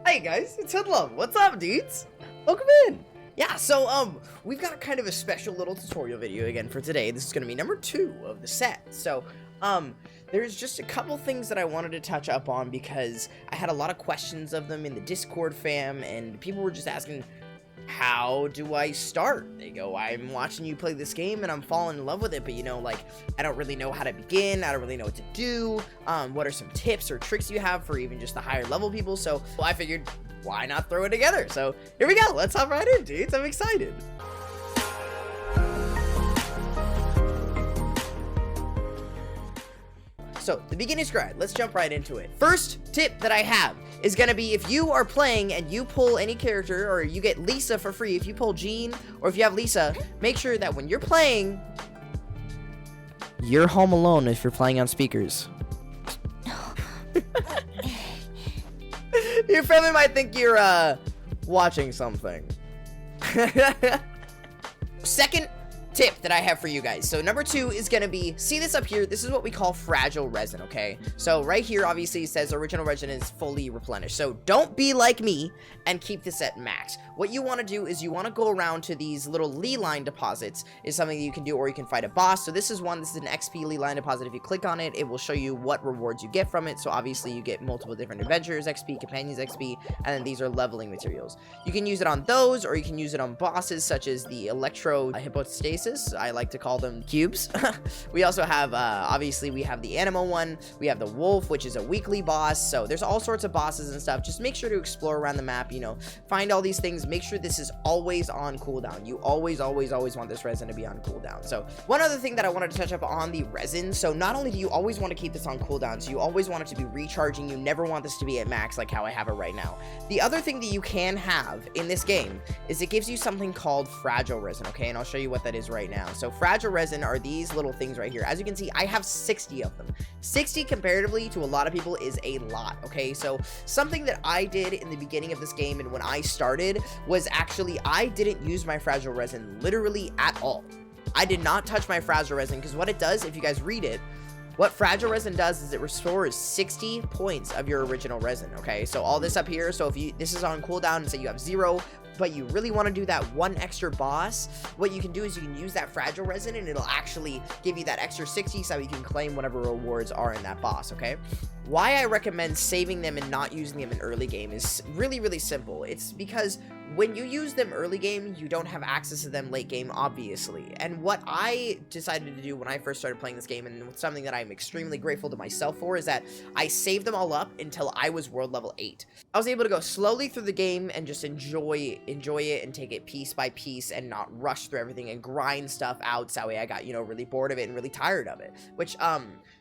Hey guys, it's Hoodlum. What's up, dudes? Welcome in. Yeah, so we've got kind of a special little tutorial video again for today. This is gonna be number 2 of the set. So there's just a couple things that I wanted to touch up on because I had a lot of questions of them in the Discord fam, and people were just asking, how do I start? They go, I'm watching you play this game and I'm falling in love with it, but you know, like, I don't really know how to begin. I don't really know what to do. What are some tips or tricks you have for even just the higher level people? So I figured, why not throw it together? So here we go. Let's hop right in, dudes. I'm excited. So, the beginner's guide, let's jump right into it. First tip that I have is gonna be if you are playing and you pull any character, or you get Lisa for free, if you pull Jean, or if you have Lisa, make sure that when you're playing, you're home alone if you're playing on speakers. Your family might think you're, watching something. Second tip that I have for you guys. So number 2 is gonna be, see this up here, this is what we call fragile resin, okay? So right here obviously it says original resin is fully replenished. So don't be like me and keep this at max. What you want to do is you want to go around to these little Lee line deposits, is something that you can do, or you can fight a boss. So this is one, this is an XP Lee line deposit. If you click on it, it will show you what rewards you get from it. So obviously you get multiple different adventures XP, companions XP, and then these are leveling materials. You can use it on those, or you can use it on bosses such as the electro hypostasis. I like to call them cubes. We also have, obviously we have the Animo one, we have the wolf, which is a weekly boss. So there's all sorts of bosses and stuff. Just make sure to explore around the map, you know, find all these things, make sure this is always on cooldown. You always want this resin to be on cooldown. So one other thing that I wanted to touch up on the resin, so not only do you always want to keep this on cooldown, so you always want it to be recharging, you never want this to be at max like how I have it right now. The other thing that you can have in this game is it gives you something called fragile resin, okay? And I'll show you what that is right now. So fragile resin are these little things right here. As you can see, I have 60 of them. 60 comparatively to a lot of people is a lot, okay? So something that I did in the beginning of this game and when I started was actually I didn't use my fragile resin literally at all. I did not touch my fragile resin because what it does, if you guys read it, what fragile resin does is it restores 60 points of your original resin, okay? So all this up here, so if this is on cooldown and say you have 0, but you really want to do that one extra boss, what you can do is you can use that fragile resin and it'll actually give you that extra 60 so you can claim whatever rewards are in that boss, okay? Why I recommend saving them and not using them in early game is really simple. It's because when you use them early game, you don't have access to them late game, obviously. And what I decided to do when I first started playing this game, and something that I'm extremely grateful to myself for, is that I saved them all up until I was world level 8. I was able to go slowly through the game and just enjoy it and take it piece by piece and not rush through everything and grind stuff out. So that way I got, you know, really bored of it and really tired of it. Which,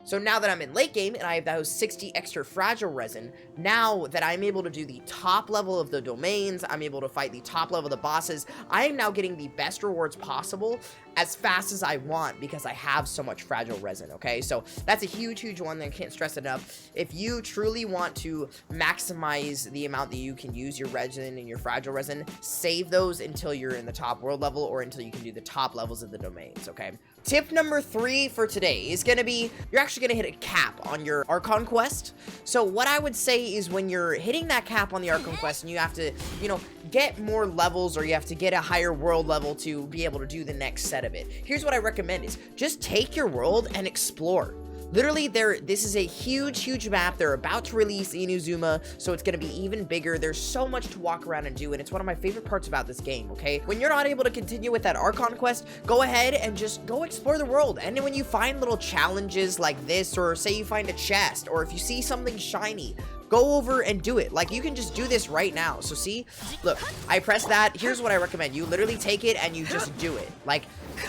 so now that I'm in late game and I have those 60 extra fragile resin, now that I'm able to do the top level of the domains, I'm able to fight the top level of the bosses, I am now getting the best rewards possible as fast as I want because I have so much fragile resin, okay? So that's a huge one that I can't stress enough. If you truly want to maximize the amount that you can use your resin and your fragile resin, save those until you're in the top world level or until you can do the top levels of the domains, okay? Tip number 3 for today is gonna be, you're actually gonna hit a cap on your Archon quest. So what I would say is when you're hitting that cap on the Archon quest and you have to, you know, get more levels or you have to get a higher world level to be able to do the next set of it. Here's what I recommend is just take your world and explore. Literally, this is a huge map. They're about to release Inazuma, so it's gonna be even bigger. There's so much to walk around and do, and it's one of my favorite parts about this game, okay? When you're not able to continue with that Archon quest, go ahead and just go explore the world. And then when you find little challenges like this, or say you find a chest, or if you see something shiny, go over and do it. Like, you can just do this right now. So see, look, I press that. Here's what I recommend. You literally take it and you just do it. Like,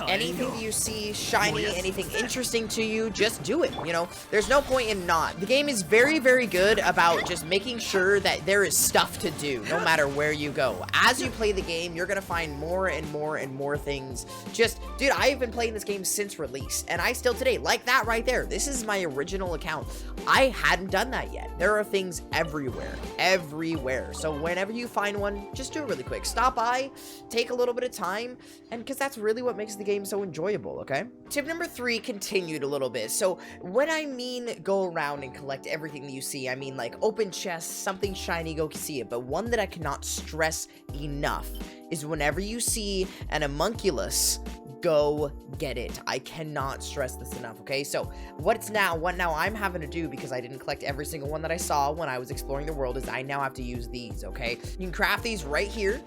anything you see shiny, anything interesting to you, just do it, you know? There's no point in not. The game is very good about just making sure that there is stuff to do, no matter where you go. As you play the game, you're gonna find more and more things. Just, dude, I've been playing this game since release, and I still today, like that right there, this is my original account. I hadn't done that yet. There are things things everywhere. So whenever you find one, just do it really quick. Stop by, take a little bit of time, and because that's really what makes the game so enjoyable, okay? Tip number 3 continued a little bit. So when I mean go around and collect everything that you see, I mean like open chests, something shiny, go see it. But one that I cannot stress enough is whenever you see an homunculus, go get it. I cannot stress this enough, okay? So what now I'm having to do, because I didn't collect every single one that I saw when I was exploring the world, is I now have to use these, okay? You can craft these right here,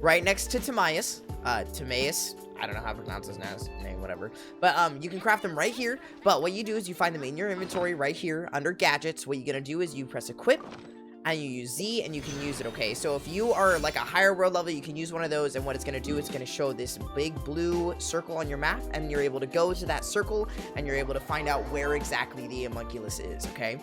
right next to Timaeus. Timaeus, I don't know how to pronounce his name, whatever. But you can craft them right here. But what you do is you find them in your inventory right here under gadgets. What you're gonna do is you press equip, and you use Z, and you can use it, okay? So if you are like a higher world level, you can use one of those, and what it's gonna do, it's gonna show this big blue circle on your map, and you're able to go to that circle, and you're able to find out where exactly the homunculus is, okay?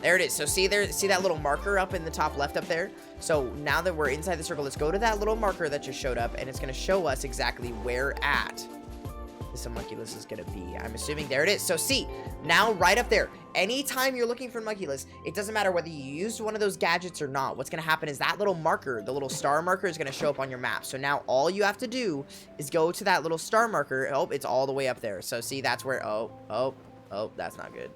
There it is. So see that little marker up in the top left up there? So now that we're inside the circle, let's go to that little marker that just showed up, and it's gonna show us exactly where at this homunculus is gonna be. I'm assuming there it is. So see, now right up there, anytime you're looking for homunculus, it doesn't matter whether you used one of those gadgets or not. What's gonna happen is that little marker, the little star marker, is gonna show up on your map. So now all you have to do is go to that little star marker. Oh, it's all the way up there. So see, that's where, oh, that's not good.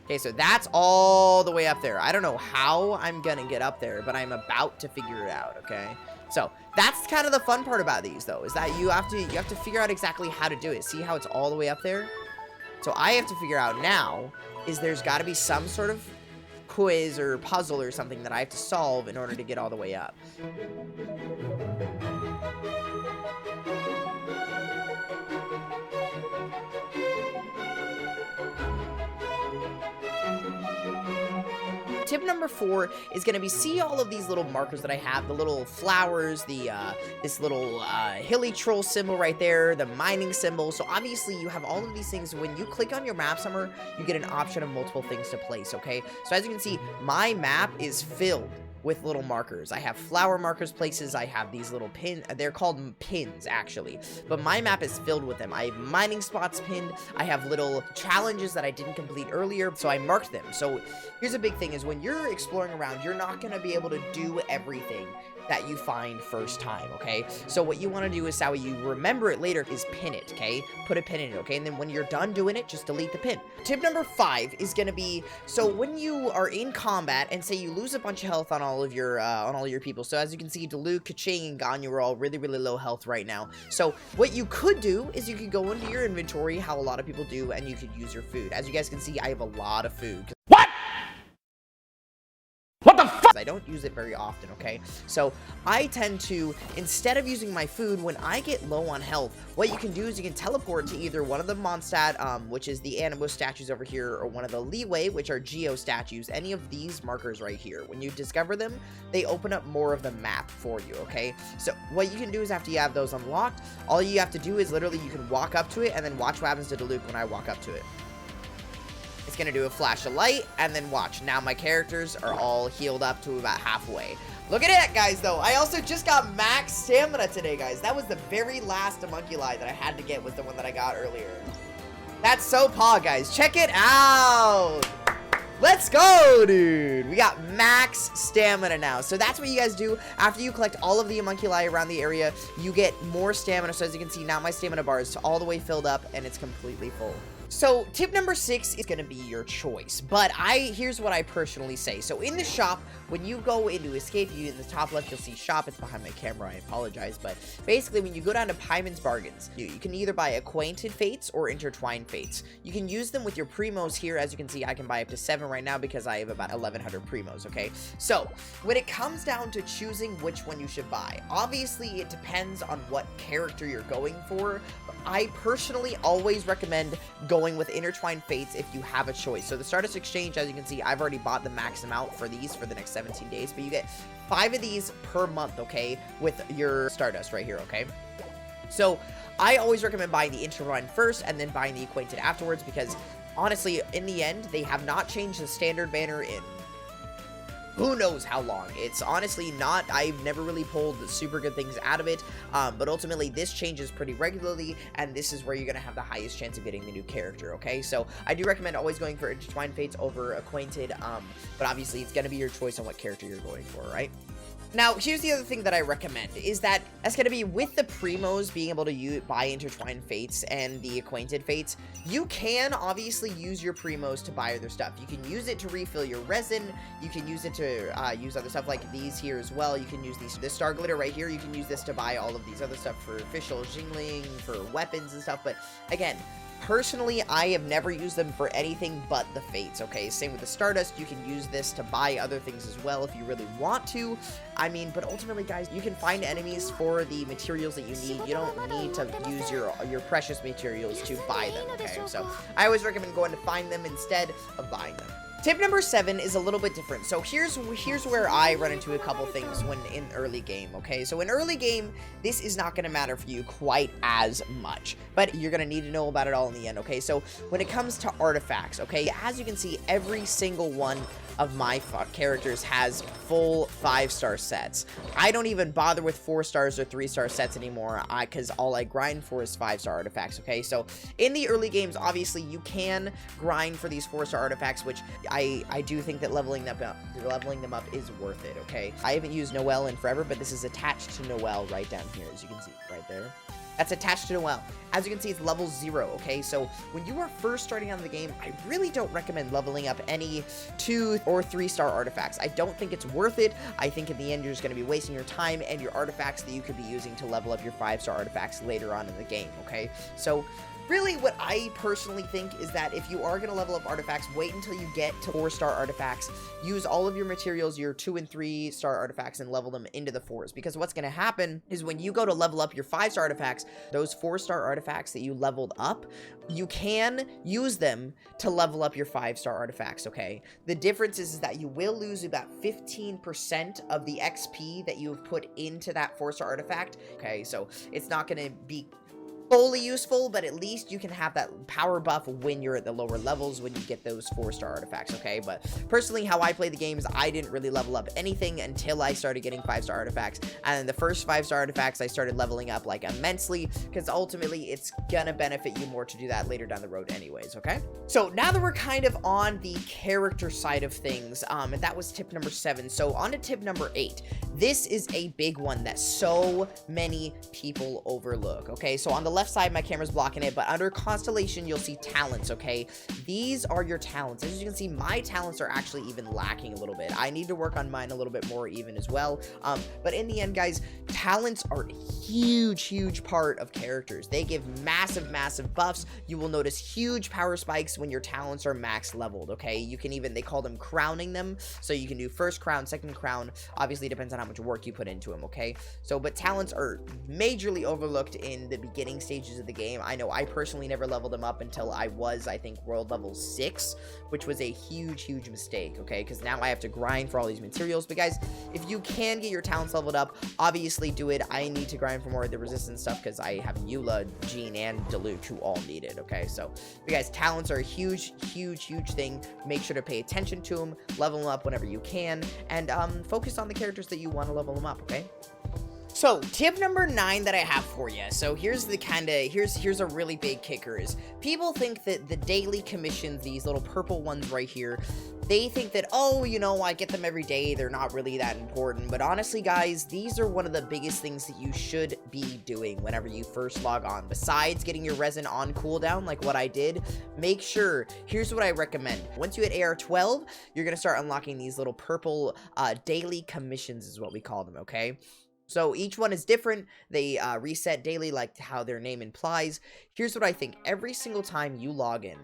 Okay, so that's all the way up there. I don't know how I'm gonna get up there, but I'm about to figure it out, okay? So that's kind of the fun part about these, though, is that you have to figure out exactly how to do it. See how it's all the way up there? So I have to figure out now is there's got to be some sort of quiz or puzzle or something that I have to solve in order to get all the way up. Tip number 4 is going to be, see all of these little markers that I have, the little flowers, the this little hilly troll symbol right there, the mining symbol. So obviously you have all of these things. When you click on your map somewhere, you get an option of multiple things to place, okay? So as you can see, my map is filled with little markers. I have flower markers places. I have these little pins. They're called pins, actually. But my map is filled with them. I have mining spots pinned. I have little challenges that I didn't complete earlier, so I marked them. So here's a big thing is when you're exploring around, you're not going to be able to do everything that you find first time, okay? So what you want to do is how you remember it later is pin it, okay? Put a pin in it, okay? And then when you're done doing it, just delete the pin. Tip number 5 is going to be, so when you are in combat and say you lose a bunch of health on all of your people. So as you can see, Diluc, Kaching, and Ganyu are all really, really low health right now. So what you could do is you could go into your inventory, how a lot of people do, and you could use your food. As you guys can see, I have a lot of food. What the fuck? I don't use it very often, okay? So I tend to, instead of using my food, when I get low on health, what you can do is you can teleport to either one of the Mondstadt, which is the Animo statues over here, or one of the Leeway, which are Geo statues. Any of these markers right here. When you discover them, they open up more of the map for you, okay? So what you can do is after you have those unlocked, all you have to do is literally you can walk up to it and then watch what happens to Diluc when I walk up to it. It's gonna do a flash of light, and then watch. Now my characters are all healed up to about halfway. Look at it, guys, though. I also just got max stamina today, guys. That was the very last homunculi that I had to get, was the one that I got earlier. That's so paw, guys. Check it out. Let's go, dude. We got max stamina now. So that's what you guys do. After you collect all of the homunculi around the area, you get more stamina. So as you can see, now my stamina bar is all the way filled up, and it's completely full. So tip number 6 is going to be your choice, but here's what I personally say. So in the shop, when you go into escape, in the top left, you'll see shop. It's behind my camera, I apologize, but basically when you go down to Paimon's Bargains, you can either buy acquainted fates or intertwined fates. You can use them with your primos here. As you can see, I can buy up to 7 right now because I have about 1100 primos, okay? So when it comes down to choosing which one you should buy, obviously it depends on what character you're going for, but I personally always recommend going with intertwined fates if you have a choice. So the Stardust Exchange, as you can see, I've already bought the max amount for these for the next 17 days, but you get 5 of these per month, okay, with your Stardust right here, okay? So I always recommend buying the intertwined first and then buying the acquainted afterwards, because honestly, in the end, they have not changed the standard banner in who knows how long. It's honestly not, I've never really pulled super good things out of it, but ultimately this changes pretty regularly, and this is where you're gonna have the highest chance of getting the new character, okay? So I do recommend always going for Intertwined Fates over Acquainted, but obviously it's gonna be your choice on what character you're going for, right? Now, here's the other thing that I recommend, is that that's going to be with the Primos being able to buy Intertwined Fates and the Acquainted Fates, you can obviously use your Primos to buy other stuff. You can use it to refill your resin, you can use it to use other stuff like these here as well. You can use this Star Glitter right here, you can use this to buy all of these other stuff for official Jingling, for weapons and stuff, but again, personally, I have never used them for anything but the Fates, okay? Same with the Stardust, you can use this to buy other things as well if you really want to. I mean, but ultimately, guys, you can find enemies for the materials that you need. You don't need to use your precious materials to buy them, okay? So, I always recommend going to find them instead of buying them. Tip number 7 is a little bit different. So here's where I run into a couple things when in early game, okay? So in early game, this is not going to matter for you quite as much, but you're going to need to know about it all in the end, okay? So when it comes to artifacts, okay, as you can see, every single one of my characters has full 5-star sets. I don't even bother with 4-stars or 3-star sets anymore, because all I grind for is 5-star artifacts, okay? So in the early games, obviously, you can grind for these 4-star artifacts, which I do think that leveling them up is worth it, okay? I haven't used Noelle in forever, but this is attached to Noelle right down here, as you can see, right there. That's attached to Noelle. As you can see, it's level 0, okay? So when you are first starting out in the game, I really don't recommend leveling up any 2 or 3-star artifacts. I don't think it's worth it. I think in the end, you're just going to be wasting your time and your artifacts that you could be using to level up your 5-star artifacts later on in the game, okay? So really, what I personally think is that if you are going to level up artifacts, wait until you get to 4-star artifacts. Use all of your materials, your 2 and 3-star artifacts, and level them into the 4s. Because what's going to happen is when you go to level up your 5-star artifacts, those 4-star artifacts that you leveled up, you can use them to level up your 5-star artifacts, okay? The difference is that you will lose about 15% of the XP that you've put into that 4-star artifact, okay? So it's not going to be fully useful, but at least you can have that power buff when you're at the lower levels when you get those 4-star artifacts, okay? But personally, how I play the game is I didn't really level up anything until I started getting 5-star artifacts, and then the first 5-star artifacts I started leveling up like immensely, because ultimately it's gonna benefit you more to do that later down the road anyways, okay? So now that we're kind of on the character side of things, and that was tip number 7, so on to tip number 8. This is a big one that so many people overlook, okay? So on the left side, my camera's blocking it, but under Constellation, you'll see talents, okay? These are your talents. As you can see, my talents are actually even lacking a little bit. I need to work on mine a little bit more even as well. But in the end, guys, talents are a huge part of characters. They give massive buffs. You will notice huge power spikes when your talents are max leveled, okay? You can even, they call them crowning them. So you can do first crown, second crown. Obviously, it depends on how much work you put into them, okay? So, but talents are majorly overlooked in the beginning stages of the game. I know I personally never leveled them up until I was, I think, world level 6, which was a huge mistake, okay? Because now I have to grind for all these materials. But guys, if you can get your talents leveled up, obviously do it. I need to grind for more of the resistance stuff because I have Eula, Jean, and Diluc who all need it, okay? So, but guys, talents are a huge thing. Make sure to pay attention to them, level them up whenever you can, and focus on the characters that you want to level them up, okay? So, tip number 9 that I have for you. So, here's the here's a really big kicker is people think that the daily commissions, these little purple ones right here, they think that, oh, you know, I get them every day, they're not really that important. But honestly, guys, these are one of the biggest things that you should be doing whenever you first log on. Besides getting your resin on cooldown, like what I did, make sure, here's what I recommend. Once you hit AR 12, you're going to start unlocking these little purple daily commissions is what we call them, okay? So each one is different. They reset daily like how their name implies. Here's what I think. Every single time you log in,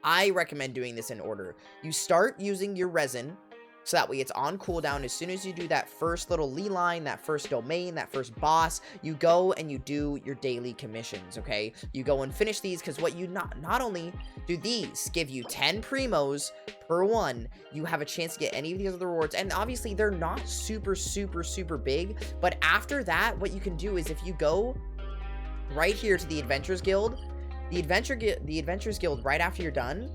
I recommend doing this in order. You start using your resin, so that way it's on cooldown. As soon as you do that first little Lee line, that first domain, that first boss, you go and you do your daily commissions, okay? You go and finish these, because what you not only do these give you 10 primos per one, you have a chance to get any of these other rewards, and obviously they're not super big, but after that, what you can do is if you go right here to the Adventurers Guild, the Adventurers Guild right after you're done,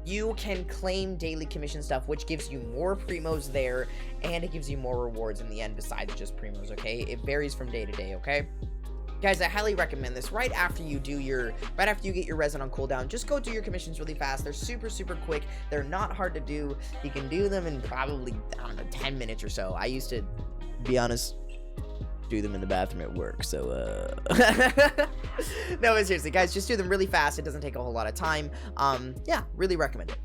you can claim daily commission stuff, which gives you more primos there, and it gives you more rewards in the end besides just primos, okay? It varies from day to day, okay? Guys, I highly recommend this. Right after you get your resin on cooldown, just go do your commissions really fast. They're super, super quick. They're not hard to do. You can do them in probably, I don't know, 10 minutes or so. I used to, be honest, do them in the bathroom at work, so no, but seriously, guys, just do them really fast. It doesn't take a whole lot of time. Yeah, really recommend it.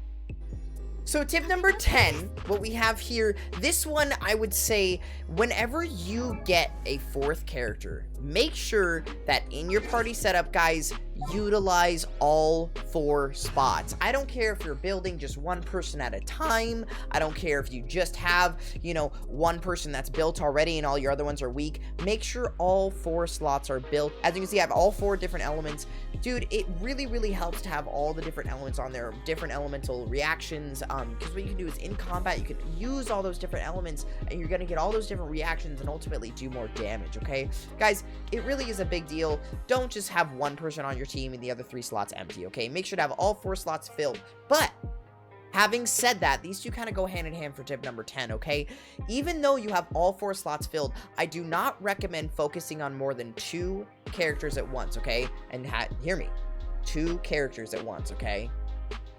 So tip number 10, what we have here, this one I would say, whenever you get a 4th character, make sure that in your party setup, guys, utilize all 4 spots. I don't care if you're building just one person at a time. I don't care if you just have, you know, one person that's built already and all your other ones are weak. Make sure all 4 slots are built. As you can see, I have all 4 different elements. Dude, it really, really helps to have all the different elements on there, different elemental reactions, because what you can do is in combat, you can use all those different elements, and you're going to get all those different reactions and ultimately do more damage, okay? Guys, it really is a big deal. Don't just have one person on your team and the other 3 slots empty, okay? Make sure to have all 4 slots filled. But having said that, these two kind of go hand in hand for tip number 10, okay? Even though you have all 4 slots filled, I do not recommend focusing on more than 2 characters at once, okay? And hear me, 2 characters at once, okay?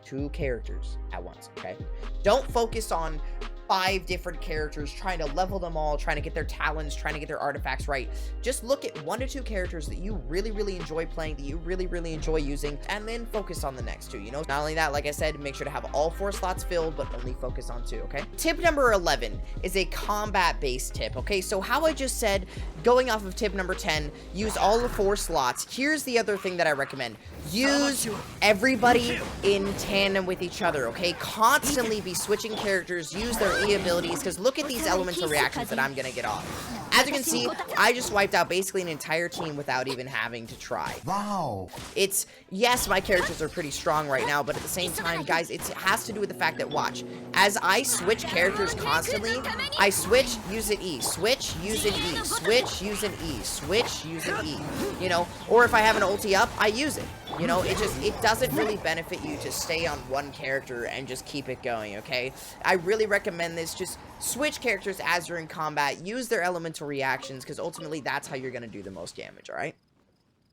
2 characters at once, okay? Don't focus on 5 different characters, trying to level them all, trying to get their talents, trying to get their artifacts right. Just look at 1 to 2 characters that you really, really enjoy playing, that you really, really enjoy using, and then focus on the next 2, you know? Not only that, like I said, make sure to have all 4 slots filled, but only focus on 2, okay? Tip number 11 is a combat-based tip, okay? So how I just said, going off of tip number 10, use all the 4 slots. Here's the other thing that I recommend. Use everybody in tandem with each other, okay? Constantly be switching characters, use their E abilities, because look at these elemental reactions that I'm gonna get off. As you can see, I just wiped out basically an entire team without even having to try. Wow. It's, yes, my characters are pretty strong right now, but at the same time, guys, it has to do with the fact that, watch, as I switch characters constantly, I switch, use an E, switch, use an E, switch, use an E, switch, use an E, you know, or if I have an ulti up, I use it. You know, it doesn't really benefit you to stay on one character and just keep it going, okay? I really recommend this. Just switch characters as you're in combat. Use their elemental reactions, because ultimately that's how you're going to do the most damage, all right?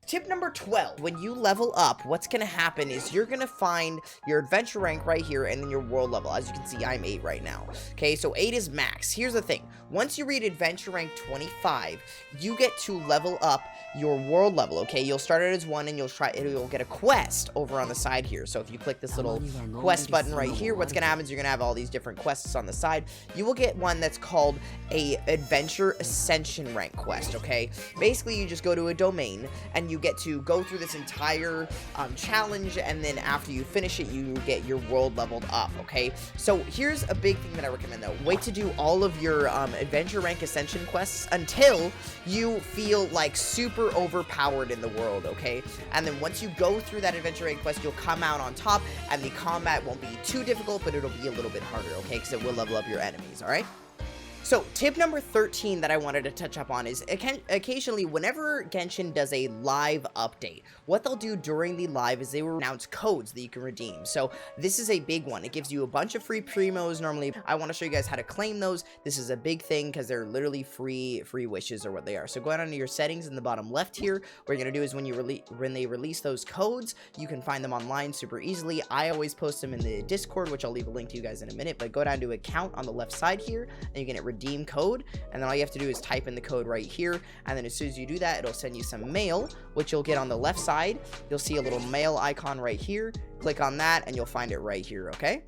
Tip number 12, when you level up, what's going to happen is you're going to find your adventure rank right here and then your world level. As you can see, I'm 8 right now. Okay, so 8 is max. Here's the thing. Once you reach adventure rank 25, you get to level up your world level, okay? You'll start it as 1 and you'll get a quest over on the side here. So if you click this little quest button right here, what's going to happen is you're going to have all these different quests on the side. You will get one that's called a adventure ascension rank quest, okay? Basically, you just go to a domain and you get to go through this entire challenge, and then after you finish it, you get your world leveled up, okay? So here's a big thing that I recommend though. Wait to do all of your adventure rank ascension quests until you feel like super overpowered in the world, okay? And then once you go through that adventure rank quest, you'll come out on top, and the combat won't be too difficult, but it'll be a little bit harder, okay? Because it will level up your enemies, all right? So, tip number 13 that I wanted to touch up on is occasionally, whenever Genshin does a live update, what they'll do during the live is they will announce codes that you can redeem. So, this is a big one. It gives you a bunch of free primos normally. I want to show you guys how to claim those. This is a big thing because they're literally free wishes are what they are. So, go down to your settings in the bottom left here. What you're going to do is when they release those codes, you can find them online super easily. I always post them in the Discord, which I'll leave a link to you guys in a minute. But go down to account on the left side here, and you can redeem code, and then all you have to do is type in the code right here, and then as soon as you do that, it'll send you some mail, which you'll get on the left side. You'll see a little mail icon right here. Click on that and you'll find it right here, okay?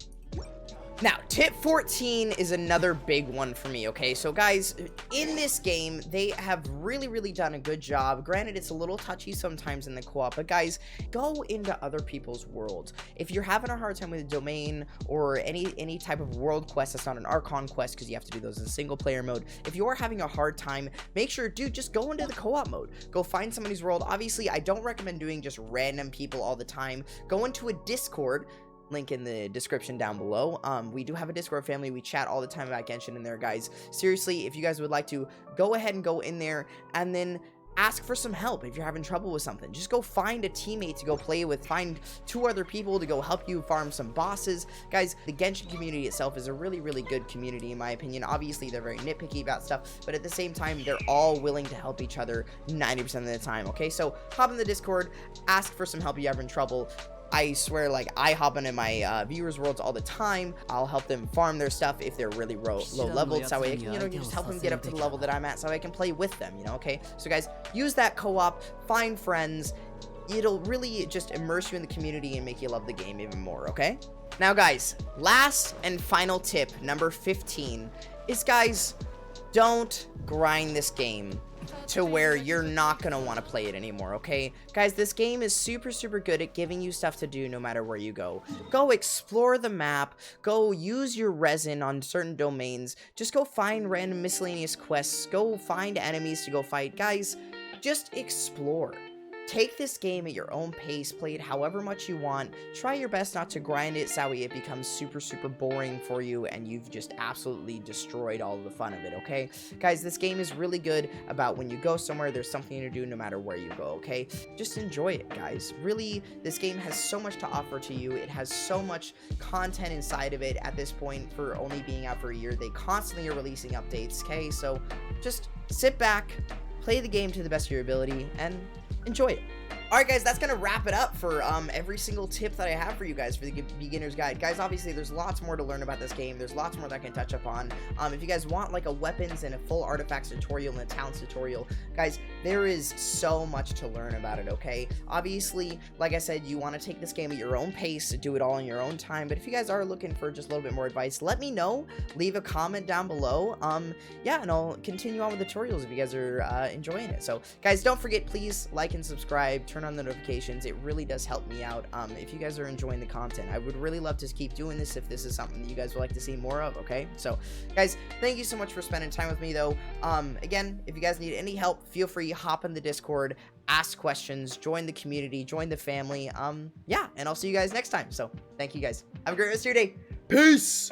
Now, tip 14 is another big one for me, okay? So, guys, in this game, they have really, really done a good job. Granted, it's a little touchy sometimes in the co-op, but, guys, go into other people's worlds. If you're having a hard time with a domain or any type of world quest that's not an Archon quest, because you have to do those in single-player mode, if you are having a hard time, make sure, dude, just go into the co-op mode. Go find somebody's world. Obviously, I don't recommend doing just random people all the time. Go into a Discord. Link in the description down below. We do have a Discord family. We chat all the time about Genshin in there, guys. Seriously, if you guys would like to, go ahead and go in there and then ask for some help if you're having trouble with something. Just go find a teammate to go play with, find 2 other people to go help you farm some bosses. Guys, the Genshin community itself is a really, really good community in my opinion. Obviously, they're very nitpicky about stuff, but at the same time, they're all willing to help each other 90% of the time, okay? So hop in the Discord, ask for some help if you're having trouble. I swear, like, I hop into my viewers' worlds all the time. I'll help them farm their stuff if they're really low leveled, so I can, you know, just help them get up to the level that I'm at so I can play with them, you know, okay? So, guys, use that co-op, find friends. It'll really just immerse you in the community and make you love the game even more, okay? Now, guys, last and final tip, number 15, is, guys, don't grind this game to where you're not gonna want to play it anymore, okay? Guys, this game is super, super good at giving you stuff to do no matter where you go. Go explore the map, go use your resin on certain domains, just go find random miscellaneous quests, go find enemies to go fight. Guys, just explore. Take this game at your own pace, play it however much you want, try your best not to grind it so it becomes super, super boring for you and you've just absolutely destroyed all of the fun of it, okay? Guys, this game is really good about when you go somewhere, there's something to do no matter where you go, okay? Just enjoy it, guys. Really, this game has so much to offer to you. It has so much content inside of it at this point for only being out for a year. They constantly are releasing updates, okay? So just sit back, play the game to the best of your ability, and enjoy it. Alright guys, that's gonna wrap it up for every single tip that I have for you guys for the beginner's guide. Guys, obviously there's lots more to learn about this game. There's lots more that I can touch upon. If you guys want like a weapons and a full artifacts tutorial and a talents tutorial, guys, there is so much to learn about it, okay? Obviously, like I said, you want to take this game at your own pace, do it all in your own time, but if you guys are looking for just a little bit more advice, let me know. Leave a comment down below. Yeah, and I'll continue on with the tutorials if you guys are enjoying it. So, guys, don't forget, please like and subscribe, turn on the notifications. It really does help me out. If you guys are enjoying the content, I would really love to keep doing this if this is something that you guys would like to see more of, okay? So, guys, thank you so much for spending time with me, though. Again, if you guys need any help, feel free, hop in the Discord, ask questions, join the community, join the family. Yeah, and I'll see you guys next time. So, thank you guys. Have a great rest of your day. Peace!